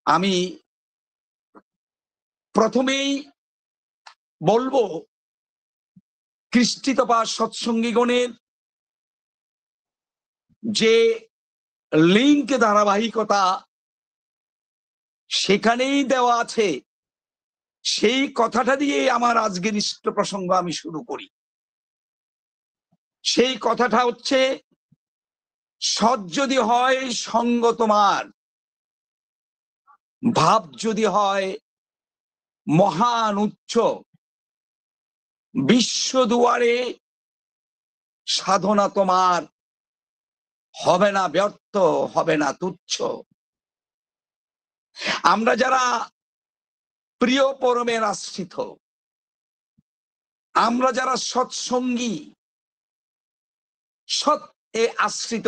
আমি প্রথমেই বলবো কৃষ্টিতপা সৎসঙ্গীগণের যে লিঙ্ক ধারাবাহিকতা সেখানেই দেওয়া আছে, সেই কথাটা দিয়ে আমার আজকের ইষ্ট প্রসঙ্গ আমি শুরু করি। সেই কথাটা হচ্ছে, সৎ যদি হয় সঙ্গ তোমার, ভাব যদি হয় মহান উচ্চ, বিশ্ব দুয়ারে সাধনা তোমার হবে না ব্যর্থ, হবে না তুচ্ছ। আমরা যারা প্রিয় পরমের আশ্রিত, আমরা যারা সৎসঙ্গী, সৎ এ আশ্রিত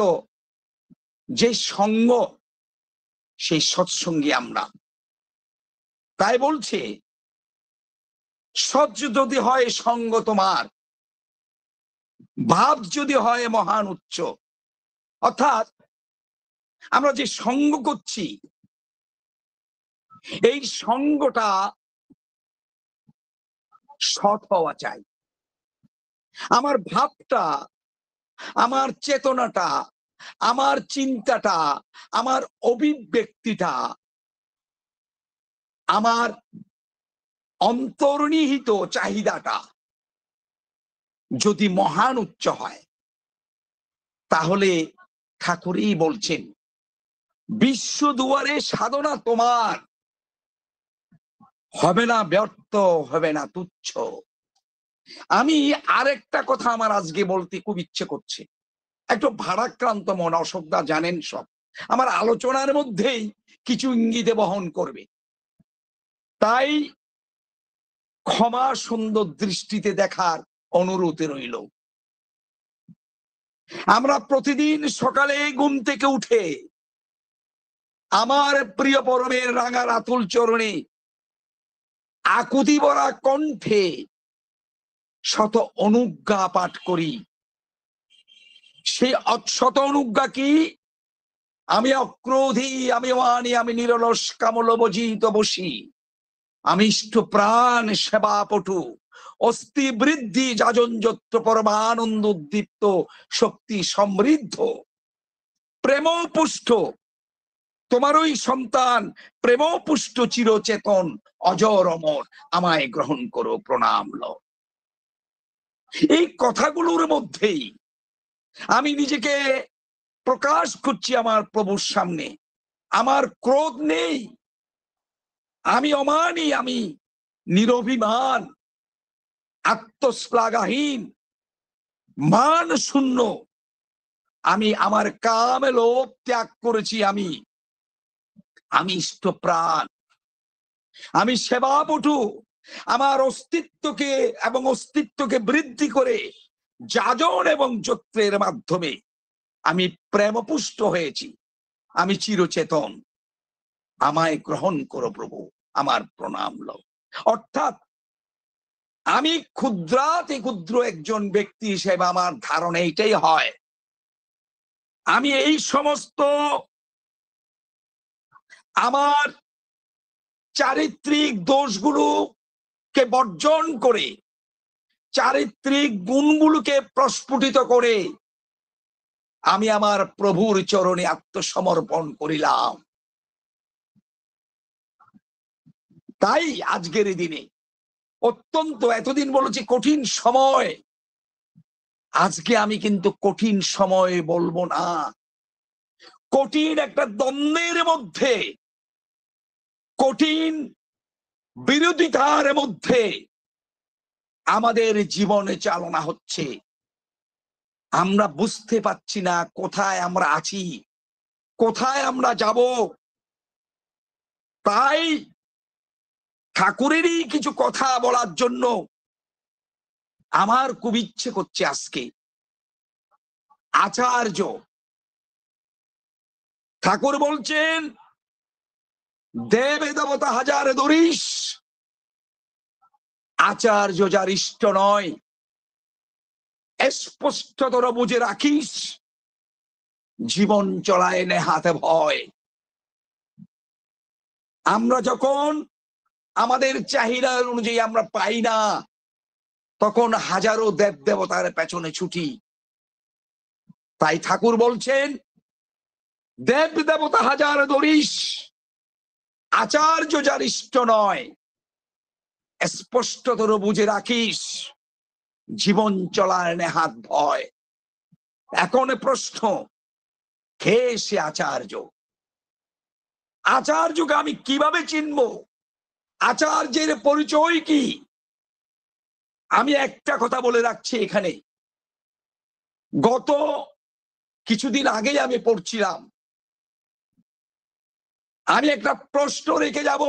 যে সঙ্গ, সেই সৎসঙ্গী আমরা। তাই বলছে, সৎ যদি হয় সঙ্গ তোমার, ভাব যদি হয় মহান উচ্চ। অর্থাৎ আমরা যে সঙ্গ করছি, এই সঙ্গটা সৎ হওয়া চাই। আমার ভাবটা, আমার চেতনাটা, আমার চিন্তাটা, আমার অভিব্যক্তিটা, আমার অন্তর্নিহিত চাহিদাটা যদি মহান উচ্চ হয়, তাহলে ঠাকুরই বলছেন, বিশ্ব দুয়ারে সাধনা তোমার হবে না ব্যর্থ, হবে না তুচ্ছ। আমি আরেকটা কথা আমার আজকে বলতে খুব ইচ্ছে করছে। একটু ভারাক্রান্ত মন, অশোকদা জানেন সব, আমার আলোচনার মধ্যেই কিছু ইঙ্গিতে বহন করবে। তাই ক্ষমা সুন্দর দৃষ্টিতে দেখার অনুরোধ রইল। আমরা প্রতিদিন সকালে ঘুম থেকে উঠে আমার প্রিয় পরমের রাঙা রাতুল চরণে আকুতি ভরা কণ্ঠে শত অনুজ্ঞা পাঠ করি। সেই শত অনুজ্ঞা কি? আমি অক্রোধী, আমি ওয়ানি, আমি নিরলস কামলবজিত বসি, আমি ইষ্ট প্রাণ সেবাপটু, অস্থি বৃদ্ধি যাজনযত্র পরমানন্দ উদ্দীপ্ত, শক্তি সমৃদ্ধ, প্রেম পুষ্ট তোমারই সন্তান, প্রেম পুষ্ট চিরচেতন, অজর অমর, আমায় গ্রহণ করো, প্রণাম লো। এই কথাগুলোর মধ্যেই আমি নিজেকে প্রকাশ করছি আমার প্রভুর সামনে। আমার ক্রোধ নেই, আমি অমানি, আমি নিরভিমান, আত্মশ্লাঘাহীন, মান শূন্য। আমি আমার কাম লোভ ত্যাগ করেছি। আমি ইষ্ট প্রাণ, আমি সেবাপটু। আমার অস্তিত্বকে এবং অস্তিত্বকে বৃদ্ধি করে যাজন এবং যত্রের মাধ্যমে আমি প্রেমপুষ্ট হয়েছি। আমি চিরচেতন, আমায় গ্রহণ করো প্রভু, আমার প্রণাম লও। অর্থাৎ আমি ক্ষুদ্রাতি ক্ষুদ্র একজন ব্যক্তি হিসেবে আমার ধারণা এইটাই হয়, আমি এই সমস্ত আমার চারিত্রিক দোষগুলোকে বর্জন করে, চারিত্রিক গুণগুলোকে প্রস্ফুটিত করে আমি আমার প্রভুর চরণে আত্মসমর্পণ করিলাম। তাই আজকের দিনে অত্যন্ত, এতদিন বলেছি কঠিন সময়, আজকে আমি কিন্তু কঠিন সময় বলবো না। কঠিন একটা দ্বন্দ্বের মধ্যে, কঠিন বিরোধিতার মধ্যে আমাদের জীবনে চালনা হচ্ছে। আমরা বুঝতে পারছি না কোথায় আমরা আছি, কোথায় আমরা যাব। তাই ঠাকুরেরই কিছু কথা বলার জন্য আমার খুব ইচ্ছে করছে। আজকে আচার্য ঠাকুর বলছেন, দেবে দেবতা হাজার দরিস, আচার্য যার ইষ্ট নয়, স্পষ্টতর বুঝে রাখিস, জীবন চলায় নেহাতে ভয়। আমরা যখন আমাদের চাহিদা অনুযায়ী আমরা পাই না, তখন হাজারো দেব দেবতার পেছনে ছুটি। তাই ঠাকুর বলছেন, দেব দেবতা হাজার ধরিস, আচার্য যার ইষ্ট নয়, স্পষ্টতর বুঝে রাখিস, জীবন চলার নেহাত ভয়। এখন প্রশ্ন, কে সে আচার্য? আচার্যকে আমি কিভাবে চিনব? আচার্যের পরিচয় কি? আমি একটা কথা বলে রাখছি এখানে, গত কিছুদিন আগেই আমি পড়ছিলাম, আমি একটা প্রশ্ন রেখে যাব।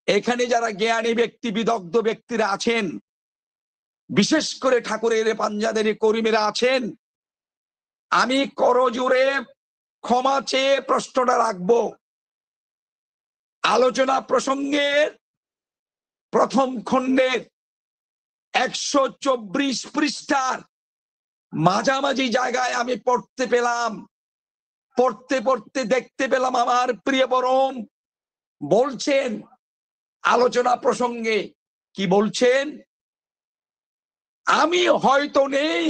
এখানে যারা জ্ঞানী ব্যক্তি, বিদগ্ধ ব্যক্তিরা আছেন, বিশেষ করে ঠাকুরের পাঞ্জাদের কর্মীরা আছেন, আমি করজোরে ক্ষমা চেয়ে প্রশ্নটা রাখবো। আলোচনা প্রসঙ্গের প্রথম খণ্ডের 124 পৃষ্ঠার মাঝামাঝি জায়গায় আমি পড়তে পেলাম, পড়তে পড়তে দেখতে পেলাম আমার প্রিয় পরম বলছেন আলোচনা প্রসঙ্গে, কি বলছেন? আমি হয়তো নেই,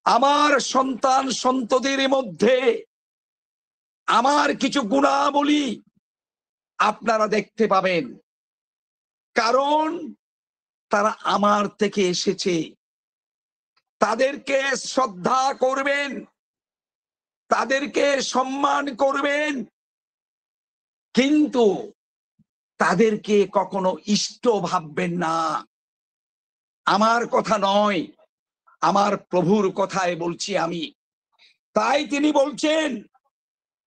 আমার সন্তান সন্ততির মধ্যে আমার কিছু গুণাবলী আপনারা দেখতে পাবেন, কারণ তারা আমার থেকে এসেছে। তাদেরকে শ্রদ্ধা করবেন, তাদেরকে সম্মান করবেন, কিন্তু তাদেরকে কখনো ইষ্ট ভাববেন না। আমার কথা নয়, আমার প্রভুর কথায় বলছি আমি। তাই তিনি বলছেন,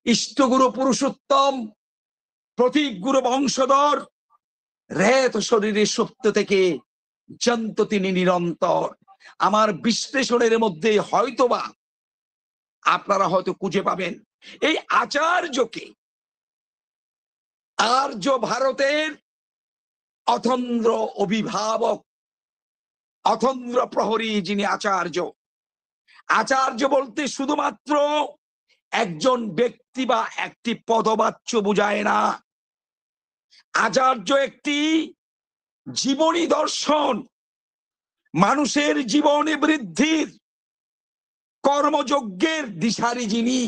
ইষ্টগুরু পুরুষোত্তম, প্রতীক গুরু বংশধর, রেত শরীরের সত্য থেকে জানত তিনি নিরন্তর। আমার বিশ্লেষণের মধ্যে হয়তোবা আপনারা হয়তো খুঁজে পাবেন এই আচার্যকে। আর্য ভারতের অতন্দ্র অভিভাবক, অতন্দ্র প্রহরী যিনি আচার্য। আচার্য বলতে শুধুমাত্র একজন ব্যক্তি বা একটি পদবাচ্য বোঝায় না। আচার্য একটি জীবনী দর্শন, মানুষের জীবনে বৃদ্ধির কর্মযজ্ঞের দিশারি যিনি,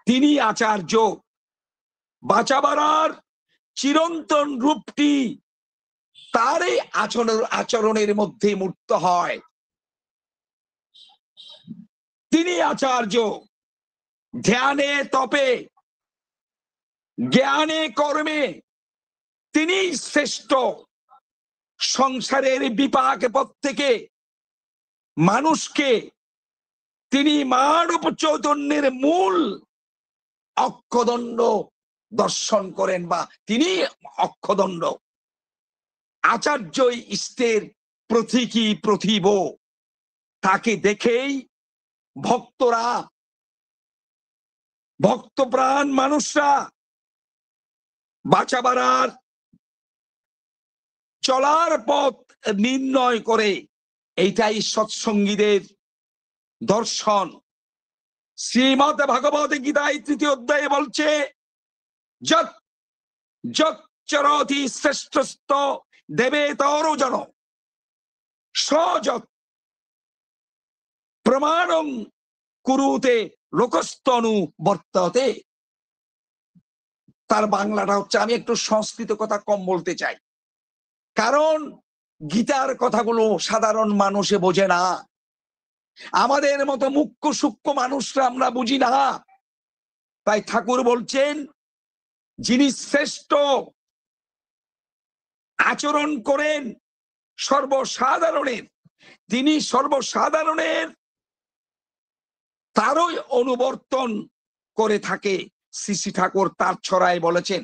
তিনি আচার্য। বাঁচাবার চিরন্তন রূপটি তারই আচরণের মধ্যে মূর্ত হয়। তিনি আচার্য। ধ্যানে তপে, জ্ঞানে কর্মে তিনি শ্রেষ্ঠ। সংসারের বিপাক পথ থেকে মানুষকে তিনি মানব চৈতন্যের মূল অক্ষদণ্ড দর্শন করেন, বা তিনি অক্ষদণ্ড। আচার্যই ইষ্টের প্রতীকী প্রতিভ। তাকে দেখেই ভক্তরা, ভক্তপ্রাণ মানুষরা বাঁচাবার চলার পথ নির্ণয় করে। এইটাই সৎসঙ্গীদের দর্শন। শ্রীমদ ভগবত গীতায় 3য় অধ্যায়ে বলছে, যৎ যৎ চরতি শ্রেষ্ঠস্ত দেবেতর জন সযৎ প্রমাণং কুরুতে লোকস্তনু বর্ততে। তার বাংলাটা হচ্ছে, আমি একটু সংস্কৃত কথা কম বলতে চাই, কারণ গীতার কথাগুলো সাধারণ মানুষে বোঝে না। আমাদের মতো মুখ্য সূক্ষ্ম মানুষরা আমরা বুঝি না। তাই ঠাকুর বলছেন, যিনি শ্রেষ্ঠ আচরণ করেন সর্বসাধারণের, তিনি সর্বসাধারণের তারই অনুবর্তন করে থাকে। শ্রী শ্রী ঠাকুর তার ছড়ায় বলেছেন,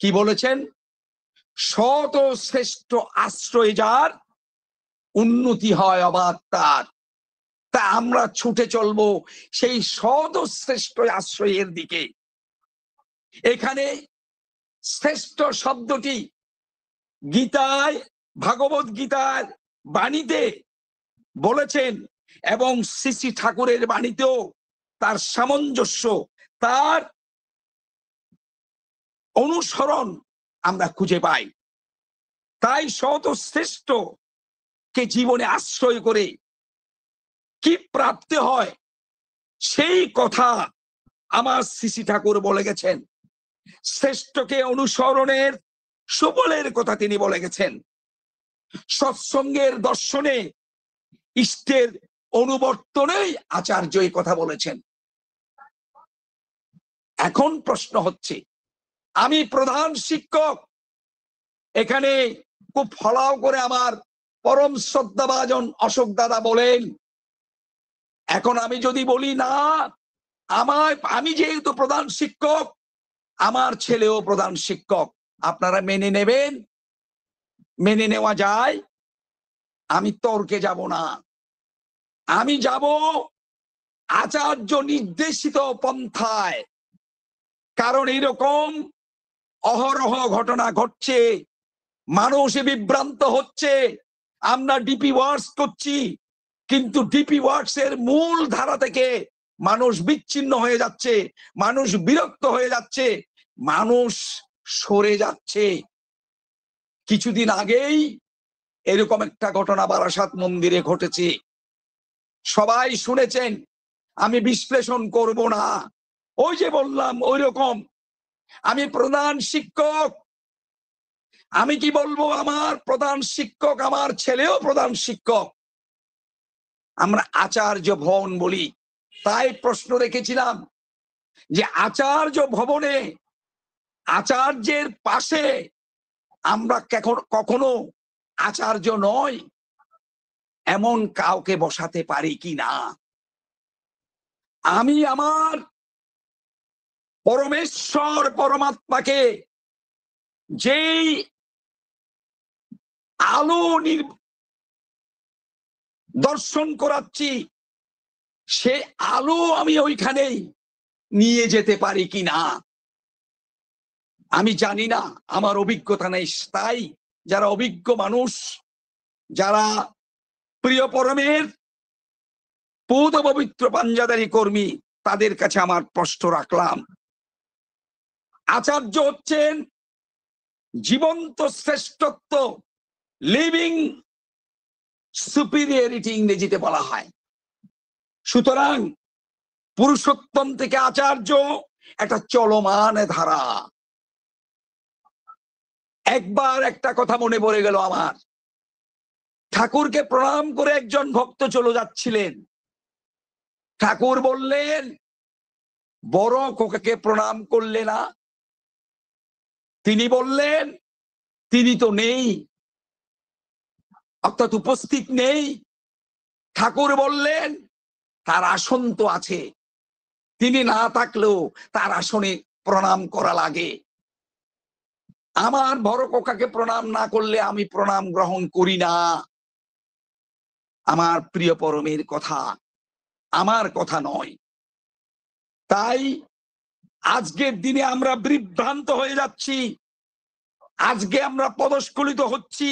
কি বলেছেন? সৎ ও শ্রেষ্ঠ আশ্রয় যার, উন্নতি হয় অবাধ তার। তা আমরা ছুটে চলবো সেই সৎ ও শ্রেষ্ঠ আশ্রয়ের দিকে। এখানে শ্রেষ্ঠ শব্দটি গীতায়, ভাগবত গীতার বাণীতে বলেছেন, এবং শ্রী শ্রী ঠাকুরের বাণীতেও তার সামঞ্জস্য, তার অনুসরণ আমরা খুঁজে পাই। তাই সৎ ও শ্রেষ্ঠ কে জীবনে আশ্রয় করে কি প্রাপ্তি হয় সেই কথা আমার শ্রী ঠাকুর বলে গেছেন। শ্রেষ্ঠকে অনুসরণের সুফলের কথা তিনি বলে গেছেন। সৎসঙ্গের দর্শনে ইষ্টের অনুবর্তনেই আচার্য এই কথা বলেছেন। এখন প্রশ্ন হচ্ছে, আমি প্রধান শিক্ষক, এখানে খুব ফলাও করে আমার পরম শ্রদ্ধাভাজন অশোক দাদা বলেন, এখন আমি যদি বলি না, আমি যেহেতু প্রধান শিক্ষক, আমার ছেলেও প্রধান শিক্ষক, আপনারা মেনে নেবেন? মেনে নেওয়া যায়? আমি তর্কে যাব না, আমি যাব আচার্য নির্দেশিত পন্থায়। কারণ এরকম অহরহ ঘটনা ঘটছে, মানুষ বিভ্রান্ত হচ্ছে। আমরা ডিপি ওয়ার্কস করছি, কিন্তু ডিপি ওয়ার্কস এর মূল ধারা থেকে মানুষ বিচ্ছিন্ন হয়ে যাচ্ছে, মানুষ বিরক্ত হয়ে যাচ্ছে, মানুষ সরে যাচ্ছে। কিছুদিন আগেই এরকম একটা ঘটনা বারাসাত মন্দিরে ঘটেছে, সবাই শুনেছেন, আমি বিশ্লেষণ করব না। ওই যে বললাম, ওই রকম আমি প্রধান শিক্ষক, আমি কি বলবো, আমার প্রধান শিক্ষক, আমার ছেলেও প্রধান শিক্ষক, আমরা আচার্য ভবন বলি। তাই প্রশ্ন রেখেছিলাম যে আচার্য ভবনে আচার্যের পাশে আমরা কখনো আচার্য নয় এমন কাউকে বসাতে পারি কি না? আমি আমার পরমেশ্বর পরমাত্মাকে যেই আলো দর্শন করাচ্ছি, সে আলো আমি ওইখানেই নিয়ে যেতে পারি কি না আমি জানি না, আমার অভিজ্ঞতা নেই। তাই যারা অভিজ্ঞ মানুষ, যারা প্রিয় পরমের পূত পবিত্র পাঞ্জাদারি কর্মী, তাদের কাছে আমার প্রশ্ন রাখলাম। আচার্য হচ্ছেন জীবন্ত শ্রেষ্ঠত্ব, লিভিং সুপিরিয়রিটি ইংরেজিতে বলা হয়। সুতরাং পুরুষোত্তম থেকে আচার্য একটা চলমান ধারা। একবার একটা কথা মনে পড়ে গেল আমার, ঠাকুরকে প্রণাম করে একজন ভক্ত চলে যাচ্ছিলেন। ঠাকুর বললেন, বড় খোকাকে প্রণাম করলে না? তিনি বললেন, তিনি তো নেই, অর্থাৎ উপস্থিত নেই। ঠাকুর বললেন, তার আসন তো আছে, তিনি না থাকলেও তার আসনে প্রণাম করা লাগে। আমার বড় খোকাকে প্রণাম না করলে আমি প্রণাম গ্রহণ করি না। আমার প্রিয় পরমের কথা, আমার কথা নয়। তাই আজকের দিনে আমরা বিভ্রান্ত হয়ে যাচ্ছি, আজকে আমরা পদস্খলিত হচ্ছি।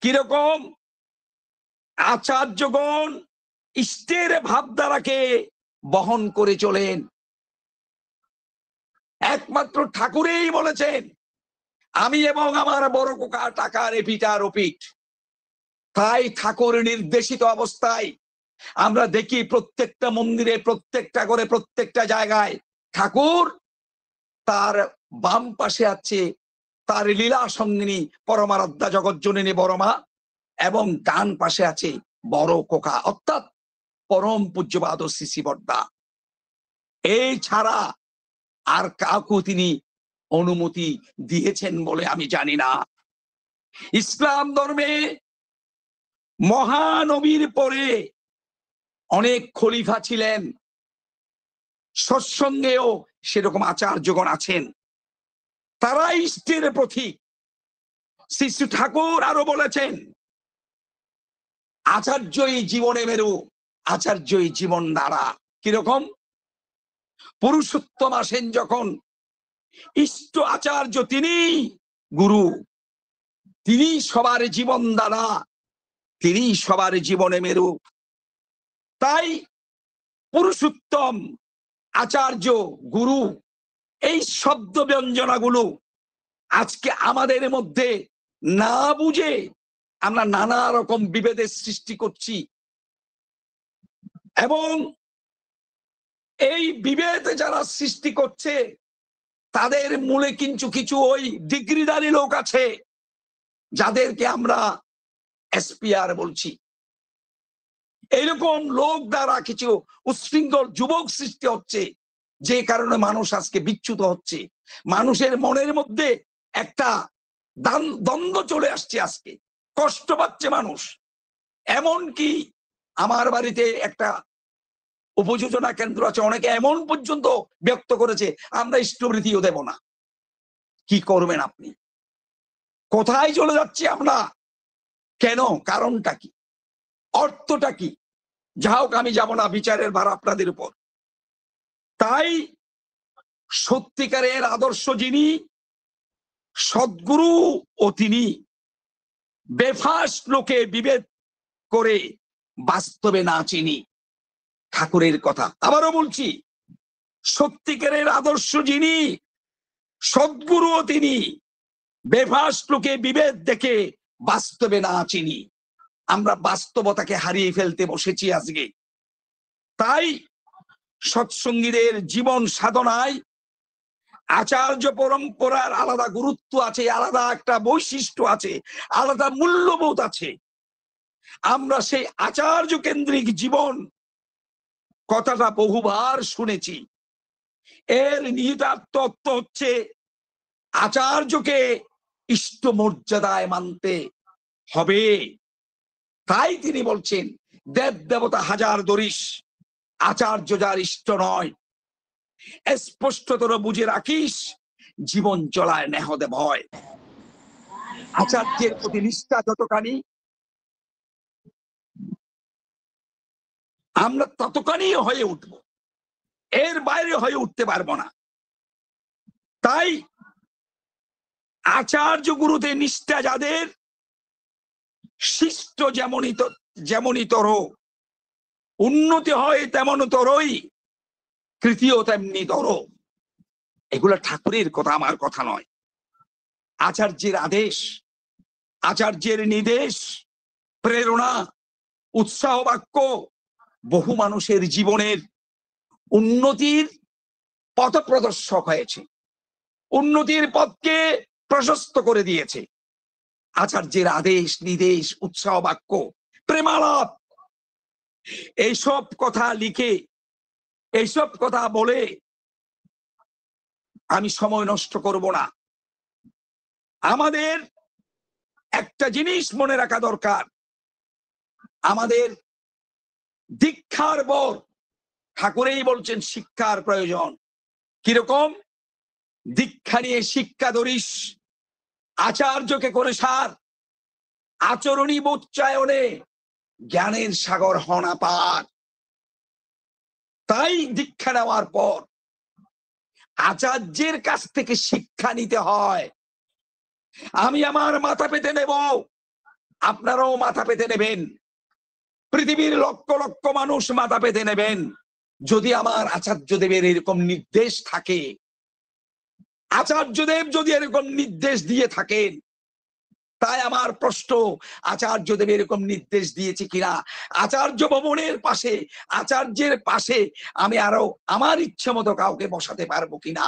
কিরকম? আচার্যগণ ইষ্টের ভাবধারাকে বহন করে চলেন। একমাত্র ঠাকুরেই বলেছেন, আমি এবং আমার বড় খোকা টাকার এপিটার ওপিট। তাই ঠাকুর নির্দেশিত অবস্থায় আমরা দেখি প্রত্যেকটা মন্দিরে, প্রত্যেকটা করে, প্রত্যেকটা জায়গায় ঠাকুর, তার বাম পাশে আছে তার লীলা সঙ্গিনী পরমারাধ্যা জগৎজননী বড়মা, এবং ডান পাশে আছে বড় খোকা, অর্থাৎ পরম পূজ্যপাদ শ্রী শ্রী বড়দা। এই ছাড়া আর কাউকে তিনি অনুমতি দিয়েছেন বলে আমি জানি না। ইসলাম ধর্মে মহানবীর পরে অনেক খলিফা ছিলেন, সৎসঙ্গেও সেরকম আচার্যগণ আছেন, তারা ইষ্টের প্রতীক। শ্রী শ্রী ঠাকুর আরো বলেছেন, আচার্যই জীবনে মেরু, আচার্যই জীবন ধারা। কিরকম? পুরুষোত্তম আসেন যখন, ইষ্ট আচার্য তিনি গুরু, তিনি সবার জীবন দাতা, তিনি সবার জীবনে মেরু। তাই পুরুষোত্তম, আচার্য, গুরু, এই শব্দ ব্যঞ্জনাগুলো আজকে আমাদের মধ্যে না বুঝে আমরা নানা রকম বিভেদের সৃষ্টি করছি, এবং এই বিভেদ যারা সৃষ্টি করছে তাদের মূলে কিন্তু কিছু ওই ডিগ্রিধারী লোক আছে যাদেরকে আমরা এসপিআর বলছি। এইরকম লোক দ্বারা কিছু উচ্ছৃঙ্খল যুবক সৃষ্টি হচ্ছে, যে কারণে মানুষ আজকে বিচ্যুত হচ্ছে। মানুষের মনের মধ্যে একটা দ্বন্দ্ব চলে আসছে, আজকে কষ্ট পাচ্ছে মানুষ। এমনকি আমার বাড়িতে একটা উপযোজনা কেন্দ্র আছে, অনেকে এমন পর্যন্ত ব্যক্ত করেছে আমরা স্ট্রবেরিও দেব না। কি করবেন আপনি? কোথায় চলে যাচ্ছি আমরা? কেন? কারণটা কি? অর্থটা কি? যা হোক, আমি যাব না, বিচারের ভার আপনাদের উপর। তাই সত্যিকারের আদর্শ যিনি সদ্গুরু, ও তিনি বেফাস লোকে বিভেদ করে বাস্তবে না চিনি। ঠাকুরের কথা আবারও বলছি, সত্যিকারের আদর্শ যিনি সদ্গুরু, ও তিনি বেফাস লোকে বিভেদ দেখে বাস্তবে না চিনি। আমরা বাস্তবতাকে হারিয়ে ফেলতে বসেছি আজকে। তাই সৎসঙ্গীদের জীবন সাধনায় আচার্য পরম্পরার আলাদা গুরুত্ব আছে, আলাদা একটা বৈশিষ্ট্য আছে, আলাদা মূল্যবোধ আছে। আমরা সেই আচার্য কেন্দ্রিক জীবন কথাটা বহুবার শুনেছি। এর নিহিতার্থ হচ্ছে আচার্যকে ইষ্ট মর্যাদায় মানতে হবে। তাই তিনি বলছেন, দেব দেবতা হাজার দরিস, আচার্য যার ইষ্ট নয়, স্পষ্টতর বুঝে রাখিস, জীবন চলায় নেহদে ভয়। আচার্যের প্রতি নিষ্ঠা যতখানি, আমরা ততখানি হয়ে উঠব, এর বাইরে হয়ে উঠতে পারবো না। তাই আচার্য গুরুতে নিষ্ঠা যাদের, শিষ্ট যেমনই তর, উন্নতি হয় তেমন তরই, কৃতিও তেমনি তর। এগুলা ঠাকুরের কথা, আমার কথা নয়। আচার্যের আদেশ, আচার্যের নির্দেশ, প্রেরণা, উৎসাহ বাক্য বহু মানুষের জীবনের উন্নতির পথ প্রদর্শক হয়েছে, উন্নতির পথকে প্রশস্ত করে দিয়েছে। আচার্যের আদেশ, নির্দেশ, উৎসাহ বাক্য, প্রেমালাপ, এইসব কথা লিখে, এইসব কথা বলে আমি সময় নষ্ট করব না। আমাদের একটা জিনিস মনে রাখা দরকার, আমাদের দীক্ষার পর ঠাকুরেই বলছেন শিক্ষার প্রয়োজন। কিরকম? দীক্ষা নিয়ে শিক্ষা ধরিস, আচার্যকে করে সার, আচরণী বোচ্চায়নে জ্ঞানের সাগর হনা পার। তাই দীক্ষা নেওয়ার পর আচার্যের কাছ থেকে শিক্ষা নিতে হয়। আমি আমার মাথা পেতে নেব, আপনারাও মাথা পেতে নেবেন, পৃথিবীর লক্ষ লক্ষ মানুষ মাথা পেতে নেবেন, যদি আমার আচার্যদেবের এরকম নির্দেশ থাকে। আচার্যদেব যদি এরকম নির্দেশ দিয়ে থাকেন, তাই আমার প্রশ্ন, আচার্যদেব এরকম নির্দেশ দিয়েছে কিনা? আচার্য ভবনের পাশে, আচার্যের পাশে আমি আরো আমার ইচ্ছে মতো কাউকে বসাতে পারবো কিনা?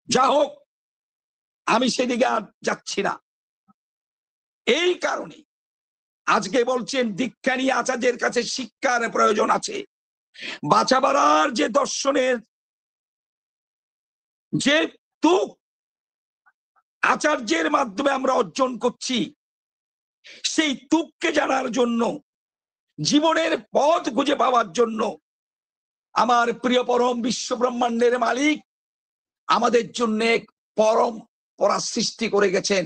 যা হোক, আমি সেদিকে আর যাচ্ছি না। এই কারণে আজকে বলছেন দীক্ষা নিয়ে আচার্যের কাছে শিক্ষার প্রয়োজন আছে। বাঁচাবার যে দর্শনের যে তুক আচার্যের মাধ্যমে আমরা অর্জন করছি, সেই তুককে জানার জন্য, জীবনের পথ খুঁজে পাওয়ার জন্য আমার প্রিয় পরম বিশ্ব ব্রহ্মাণ্ডের মালিক আমাদের জন্য এক পরম পরা সৃষ্টি করে গেছেন,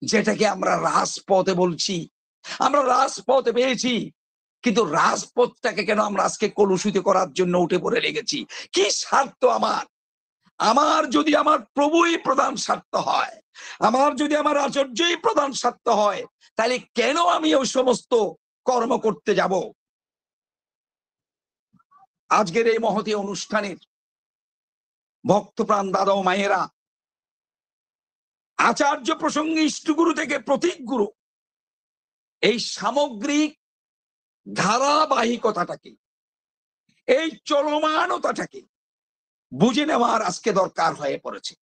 যেটাকে আমরা রাজপথে বলছি। আমরা রাজপথে পেয়েছি, কিন্তু রাজপথটাকে কেন আমরা আজকে কলুষিত করার জন্য উঠে পড়ে লেগেছি? কি স্বার্থ আমার? আমার যদি আমার প্রভুই প্রধান স্বার্থ হয়, আমার যদি আমার আচার্যই প্রধান স্বার্থ হয়, তাহলে কেন আমি ওই সমস্ত কর্ম করতে যাব? আজকের এই মহতী অনুষ্ঠানের ভক্তপ্রাণ দাদা ও মায়েরা, আচার্য প্রসঙ্গে ইষ্টগুরু থেকে প্রতীক গুরু, এই সামগ্রিক ধারাবাহিকতাটাকে, এই চলমানতাটাকে বুঝে নেওয়ার আজকে দরকার হয়ে পড়েছে।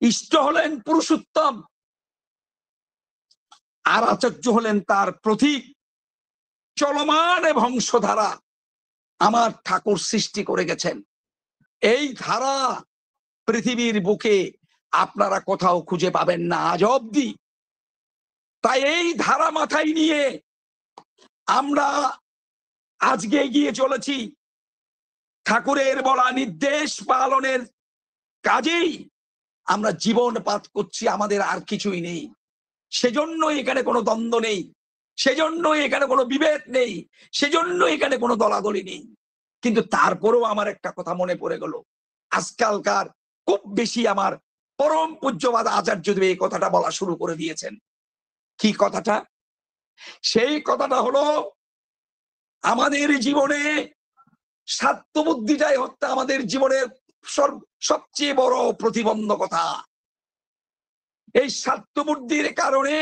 ইষ্ট হলেন পুরুষোত্তম, আর আচার্য হলেন তার প্রতীক। চলমান বংশধারা আমার ঠাকুর সৃষ্টি করে গেছেন। এই ধারা পৃথিবীর বুকে আপনারা কোথাও খুঁজে পাবেন না আজ অব্দি। তাই এই ধারা মাথায় নিয়ে আমরা আজকে এগিয়ে চলেছি। ঠাকুরের বলা নির্দেশ পালনের কাজেই আমরা জীবন পাত করছি, আমাদের আর কিছুই নেই। সেজন্য এখানে কোনো দ্বন্দ্ব নেই, সেজন্য এখানে কোনো বিভেদ নেই, সেজন্য এখানে কোনো দলাদলি নেই। কিন্তু তারপরেও আমার একটা কথা মনে পড়ে গেল, আজকালকার খুব বেশি আমার পরম পূজ্যবাদ আচার্যদেব এই কথাটা বলা শুরু করে দিয়েছেন। কি কথাটা? সেই কথাটা হলো, আমাদের জীবনে স্বার্থবুদ্ধিটাই হচ্ছে আমাদের জীবনের সবচেয়ে বড় প্রতিবন্ধকতা। এই স্বার্থবুদ্ধির কারণে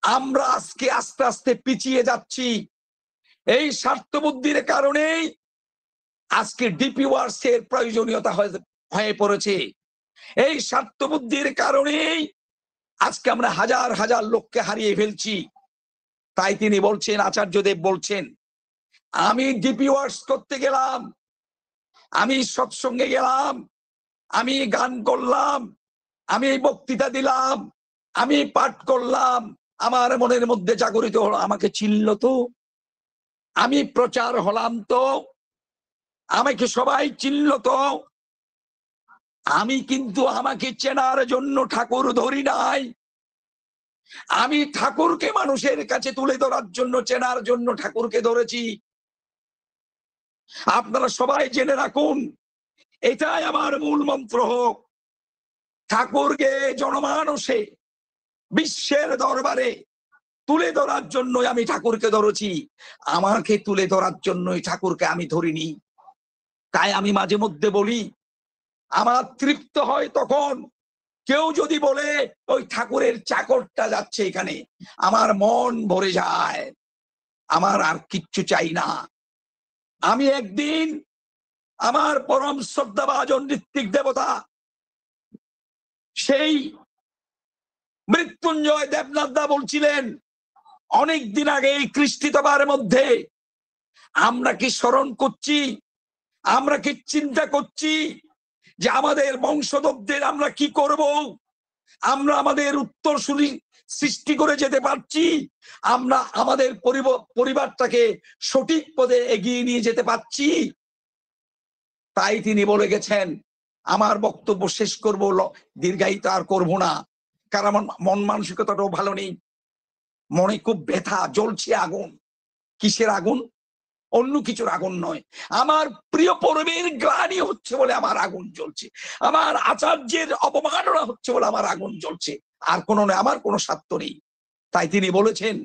আমরা আজকে আস্তে আস্তে পিছিয়ে যাচ্ছি। এই স্বার্থবুদ্ধির কারণেই আজকে ডিপি ওয়ার্স এর প্রয়োজনীয়তা হয়ে পড়েছে। এই স্বার্থবুদ্ধির কারণেই আজকে আমরা হাজার হাজার লোককে হারিয়ে ফেলছি। তাই তিনি বলছেন, আচার্যদেব বলছেন, আমি ডিপি ওয়ার্স করতে গেলাম, আমি সৎসঙ্গে গেলাম, আমি গান করলাম, আমি বক্তৃতা দিলাম, আমি পাঠ করলাম, আমার মনের মধ্যে জাগরিত হলো, আমাকে চিনল তো, আমি প্রচার হলাম তো, আমাকে সবাই চিনল তো। আমি কিন্তু আমাকে চেনার জন্য ঠাকুর ধরি নাই, আমি ঠাকুরকে মানুষের কাছে তুলে ধরার জন্য, চেনার জন্য ঠাকুরকে ধরেছি। আপনারা সবাই জেনে রাখুন, এটাই আমার মূল মন্ত্র হোক। ঠাকুরকে জনমানসে, বিশ্বের দরবারে তুলে ধরার জন্যই আমি ঠাকুরকে ধরেছি, আমাকে তুলে ধরার জন্যই ঠাকুরকে আমি ধরিনি। তাই আমি মাঝে মধ্যে বলি, আমার তৃপ্ত হয় তখন কেউ যদি বলে ওই ঠাকুরের চাকরটা যাচ্ছে এখানে, আমার মন ভরে যায়, আমার আর কিচ্ছু চাই না। আমি একদিন আমার পরম শ্রদ্ধাভাজন ঋত্বিক দেবতা সেই মৃত্যুঞ্জয় দেবনাথ দা বলছিলেন অনেক দিন আগে, এই কৃষ্টিতবার মধ্যে আমরা কি স্মরণ করছি, আমরা কি চিন্তা করছি যে আমাদের বংশধরদের আমরা কি করব, আমরা আমাদের উত্তরসূরি সৃষ্টি করে যেতে পারছি, আমরা আমাদের পরিবারটাকে সঠিক পথে এগিয়ে নিয়ে যেতে পারছি? তাই তিনি বলে গেছেন, আমার বক্তব্য শেষ করব, দীর্ঘায়িত আর করবো না, কারণ আমার মন মানসিকতাটাও ভালো নেই, মনে খুব ব্যথা, জ্বলছে আগুন। কিসের আগুন? অন্য কিছুর আগুন নয়, আমার প্রিয় পরমের গ্লানি হচ্ছে বলে আমার আগুন জ্বলছে, আমার আচার্যের অপমাননা হচ্ছে বলে আমার আগুন জ্বলছে, আর কোনো নয়, আমার কোনো স্বার্থ নেই। তাই তিনি বলেছেন,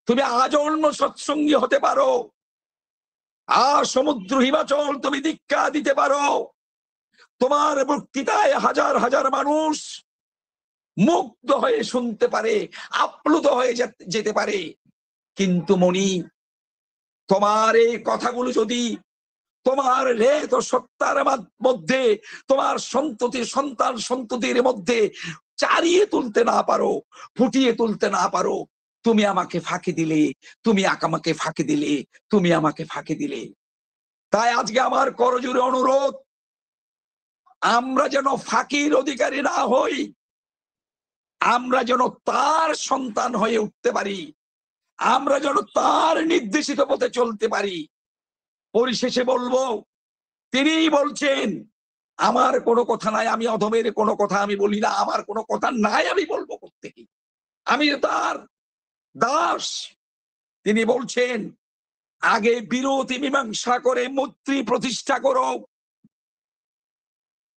তুমি আজন্ম সৎসঙ্গী হতে পারো, আর সমুদ্র হিমাচল তুমি দীক্ষা দিতে পারো, তোমার বক্তৃতায় হাজার হাজার মানুষ মুগ্ধ হয়ে শুনতে পারে, আপ্লুত হয়ে যেতে পারে, কিন্তু মনি, তোমার এই কথাগুলো যদি তোমার রেত ও সত্তার মধ্যে, তোমার সন্তান সন্ততির মধ্যে চারিয়ে তুলতে না পারো, ফুটিয়ে তুলতে না পারো, তুমি আমাকে ফাঁকি দিলে, তুমি আমাকে ফাঁকি দিলে, তুমি আমাকে ফাঁকি দিলে। তাই আজকে আমার করজোড়ে অনুরোধ, আমরা যেন ফাঁকির অধিকারী না হই, আমরা যেন তার সন্তান হয়ে উঠতে পারি, আমরা যেন তার নির্দেশিত পথে চলতে পারি। পরিশেষে বলবো, তিনি বলছেন, আমার কোনো কথা নাই, আমি অধমের কোনো কথা আমি বলি না, আমার কোনো কথা নাই, আমি বলবো প্রত্যেকে, আমি তার দাস। তিনি বলছেন, আগে বিরোধী মীমাংসা করে মৈত্রী প্রতিষ্ঠা করো,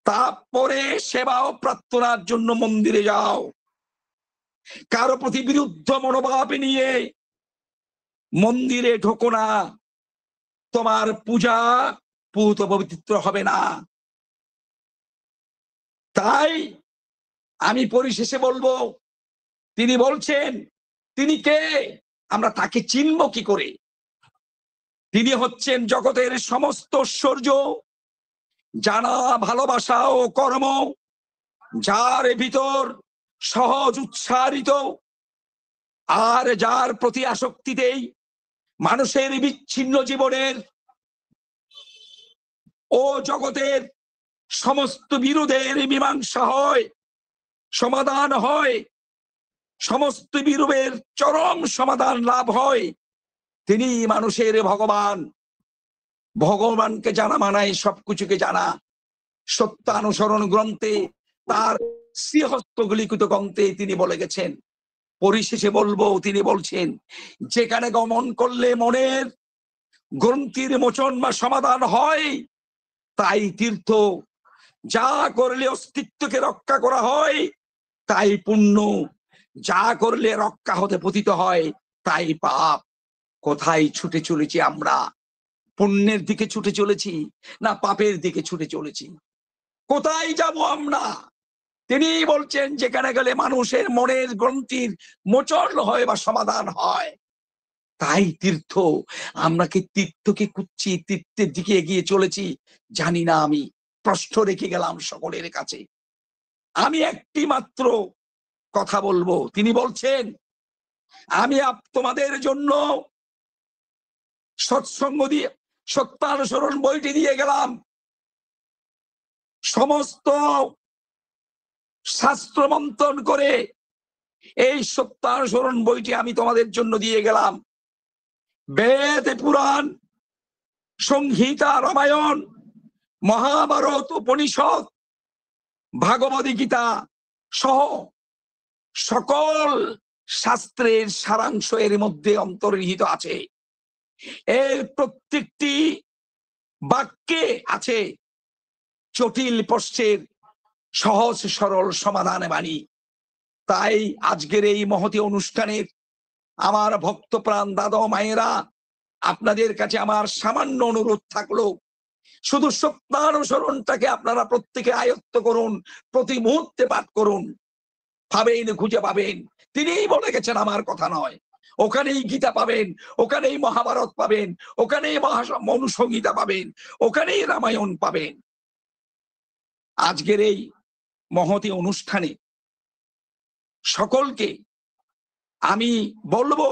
তারপরে সেবা ও প্রার্থনার জন্য মন্দিরে যাও। কারো প্রতি বিরুদ্ধ মনোভাব নিয়ে মন্দিরে ঢোকো না, তোমার পূজা পূত পবিত্র হবে না। তাই আমি পরিশেষে বলবো, তিনি বলছেন তিনি কে, আমরা তাকে চিনব কি করে? তিনি হচ্ছেন জগতের সমস্ত ঐশ্বর্য, জানা, ভালোবাসা ও কর্ম, যার ভিতর সহজ উচ্চারিত, আর যার প্রতি আসক্তিতেই মানুষের বিচ্ছিন্ন জীবনের ও জগতের সমস্ত বিরোধের মীমাংসা হয়, সমাধান হয়, সমস্ত বিরোধের চরম সমাধান লাভ হয়। তিনি মানুষের ভগবান। ভগবানকে জানা মানায় সবকিছুকে জানা। সত্যানুসরণ গ্রন্থে তার শ্রীহস্তলিখিত গ্রন্থে তিনি বলে গেছেন। পরিশেষে বলবো, তিনি বলছেন যেখানে গমন করলে মনের গ্রন্থির মোচন বা সমাধান হয়, তাই তীর্থ। যা করলে অস্তিত্বকে রক্ষা করা হয়, তাই পুণ্য। যা করলে রক্ষা হতে পতিত হয়, তাই পাপ। কোথায় ছুটে চলেছি আমরা? পুণ্যের দিকে ছুটে চলেছি না পাপের দিকে ছুটে চলেছি? কোথায় যাব আমরা? তিনি বলছেন যেখানে গেলে মানুষের মনের গ্রন্থির মোচন হয় বা সমাধান হয়, তাই তীর্থ। আমরা কি তীর্থকে খুঁজছি, তীর্থের দিকে এগিয়ে চলেছি? জানি না। আমি প্রশ্ন রেখে গেলাম সকলের কাছে। আমি একটি মাত্র কথা বলবো। তিনি বলছেন আমি তোমাদের জন্য সৎসঙ্গ দিয়ে সত্যানুসরণ বইটি দিয়ে গেলাম, সমস্ত শাস্ত্র মন্থন করে এই সত্যানুসরণ বইটি আমি তোমাদের জন্য দিয়ে গেলাম। বেদ, পুরাণ, সংহিতা, রামায়ণ, মহাভারত, উপনিষদ, ভাগবত গীতা সহ সকল শাস্ত্রের সারাংশ এর মধ্যে অন্তর্নিহিত আছে। এর প্রত্যেকটি বাক্যে আছে জটিল প্রশ্নের সহজ সরল সমাধান বাণী। তাই আজকের এই মহতী অনুষ্ঠানের আমার ভক্তপ্রাণ দাদা মায়েরা, আপনাদের কাছে আমার সামান্য অনুরোধ থাকলো, শুধু সত্যানুসরণটাকে আপনারা প্রত্যেকে আয়ত্ত করুন, প্রতি মুহূর্তে পাঠ করুন। পাবেন, খুঁজে পাবেন। তিনিই বলে গেছেন, আমার কথা নয়। ওখানেই গীতা পাবেন, ওখানেই মহাভারত পাবেন, ওখানেই মনুসংহিতা পাবেন, ওখানেই রামায়ণ পাবেন। আজকের এই মহতী অনুষ্ঠানে সকলকে আমি বলবো,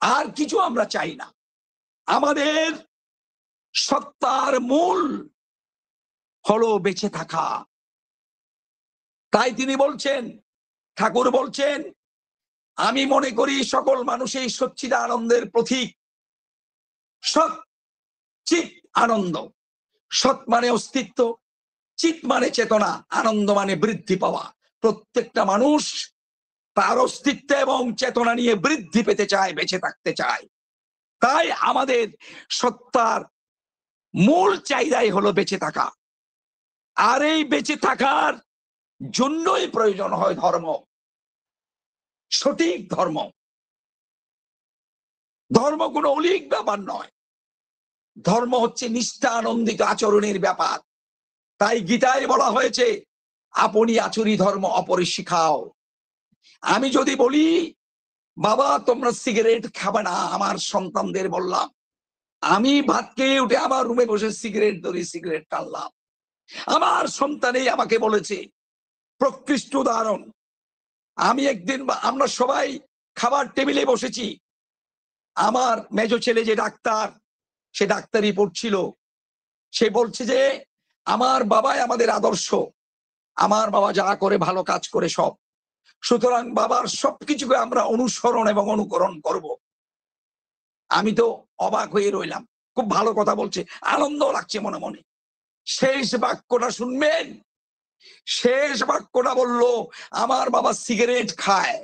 আর কিছু আমরা চাই না। আমাদের সত্তার মূল হলো বেঁচে থাকা। তাই তিনি বলছেন, ঠাকুর বলছেন, আমি মনে করি সকল মানুষই সচ্চিদানন্দের প্রতীক। সৎ চিৎ আনন্দ। সৎ মানে অস্তিত্ব, চিৎ মানে চেতনা, আনন্দ মানে বৃদ্ধি পাওয়া। প্রত্যেকটা মানুষ তার অস্তিত্ব এবং চেতনা নিয়ে বৃদ্ধি পেতে চায়, বেঁচে থাকতে চায়। তাই আমাদের সত্তার মূল চাহিদাই হলো বেঁচে থাকা। আর এই বেঁচে থাকার জন্যই প্রয়োজন হয় ধর্ম, সঠিক ধর্ম। ধর্ম কোনো অলীক ব্যাপার নয়। ধর্ম হচ্ছে নিষ্ঠা আনন্দিত আচরণের ব্যাপার। তাই গীতায় বলা হয়েছে, আপনি আচরি ধর্ম অপরে শিখাও। আমি যদি বলি, বাবা তোমরা সিগারেট খাবে না, আমার সন্তানদের বললাম, আমি ভাত খেয়ে উঠে আমার রুমে বসে সিগারেট ধরে সিগারেট টানলাম, আমার সন্তানেই আমাকে বলেছে। প্রকৃষ্ট উদাহরণ, আমি একদিন, আমরা সবাই খাবার টেবিলে বসেছি, আমার মেজ ছেলে যে ডাক্তার, সে ডাক্তারি পড়ছিল, সে বলছে যে আমার বাবাই আমাদের আদর্শ, আমার বাবা যা করে ভালো কাজ করে সব, সুতরাং বাবার সবকিছুকে আমরা অনুসরণ এবং অনুকরণ করব। আমি তো অবাক হয়ে রইলাম। খুব ভালো কথা বলছে, আনন্দ লাগছে মনে মনে। শেষ বাক্যটা শুনবেন। শেষ বাক্যটা বলল, আমার বাবা সিগারেট খায়,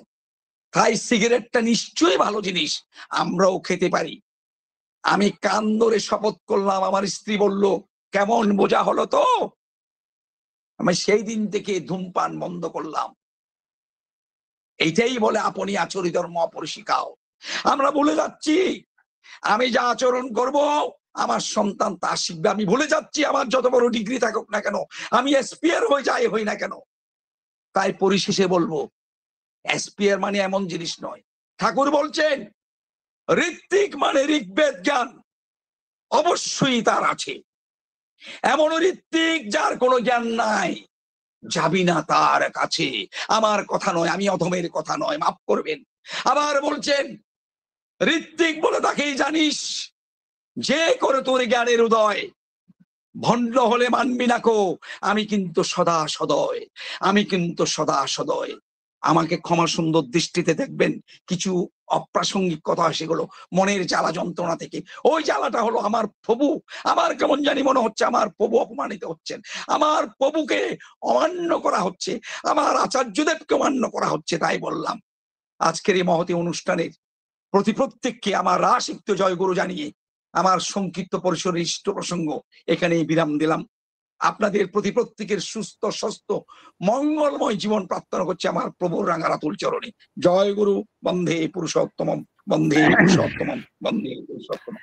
তাই সিগারেটটা নিশ্চয়ই ভালো জিনিস, আমরাও খেতে পারি। আমি কান ধরে শপথ করলাম। আমার স্ত্রী বলল, কেমন বোঝা হলো তো? আমি সেই দিন থেকে ধূমপান বন্ধ করলাম। এইটাই বলে আপনি আচরি ধর্ম অপরে শিখাও। আমরা বলে যাচ্ছি, আমি যা আচরণ করব আমার সন্তান তা শিখবে। আমি ভুলে যাচ্ছি আমার যত বড় ডিগ্রি থাকুক না কেন, আমি এসপিআর হয়ে যাই হই না কেন। তাই পরিশেষে বলবো, এসপিআর মানে এমন জিনিস নয়। ঠাকুর বলছেন ঋত্বিক মানে ঋগ্বেদ জ্ঞান অবশ্যই তার আছে। এমন ঋত্বিক যার কোনো জ্ঞান নাই, যাবি না তার কাছে। আমার কথা নয়, আমি অধমের কথা নয়, মাফ করবেন। আবার বলছেন ঋত্বিক বলে তাকেই জানিস যে করে তোর জ্ঞানের উদয়, ভণ্ড হলে মানবি না কো, আমি কিন্তু সদা সদয়, আমি কিন্তু সদা সদয়। আমাকে ক্ষমা সুন্দর দৃষ্টিতে দেখবেন। কিছু অপ্রাসঙ্গিক কথা, সেগুলো মনের জ্বালা যন্ত্রণা থেকে। ওই জ্বালাটা হলো আমার প্রভু, আমার কেমন জানি মনে হচ্ছে আমার প্রভু অপমানিত হচ্ছেন, আমার প্রভুকে অমান্য করা হচ্ছে, আমার আচার্যদেবকে অমান্য করা হচ্ছে। তাই বললাম আজকের এই মহতী অনুষ্ঠানের প্রত্যেককে আমার রাসিক্ত জয়গুরু জানিয়ে আমার সংক্ষিপ্ত পরিসরের ইষ্ট প্রসঙ্গ এখানেই বিরাম দিলাম। আপনাদের প্রত্যেকের সুস্থ স্বাস্থ্য মঙ্গলময় জীবন প্রার্থনা করছে আমার প্রভুর রাঙারাতুল চরণে। জয় গুরু। বন্দে পুরুষোত্তমম, বন্দে পুরুষোত্তমম, বন্দে পুরুষোত্তমম।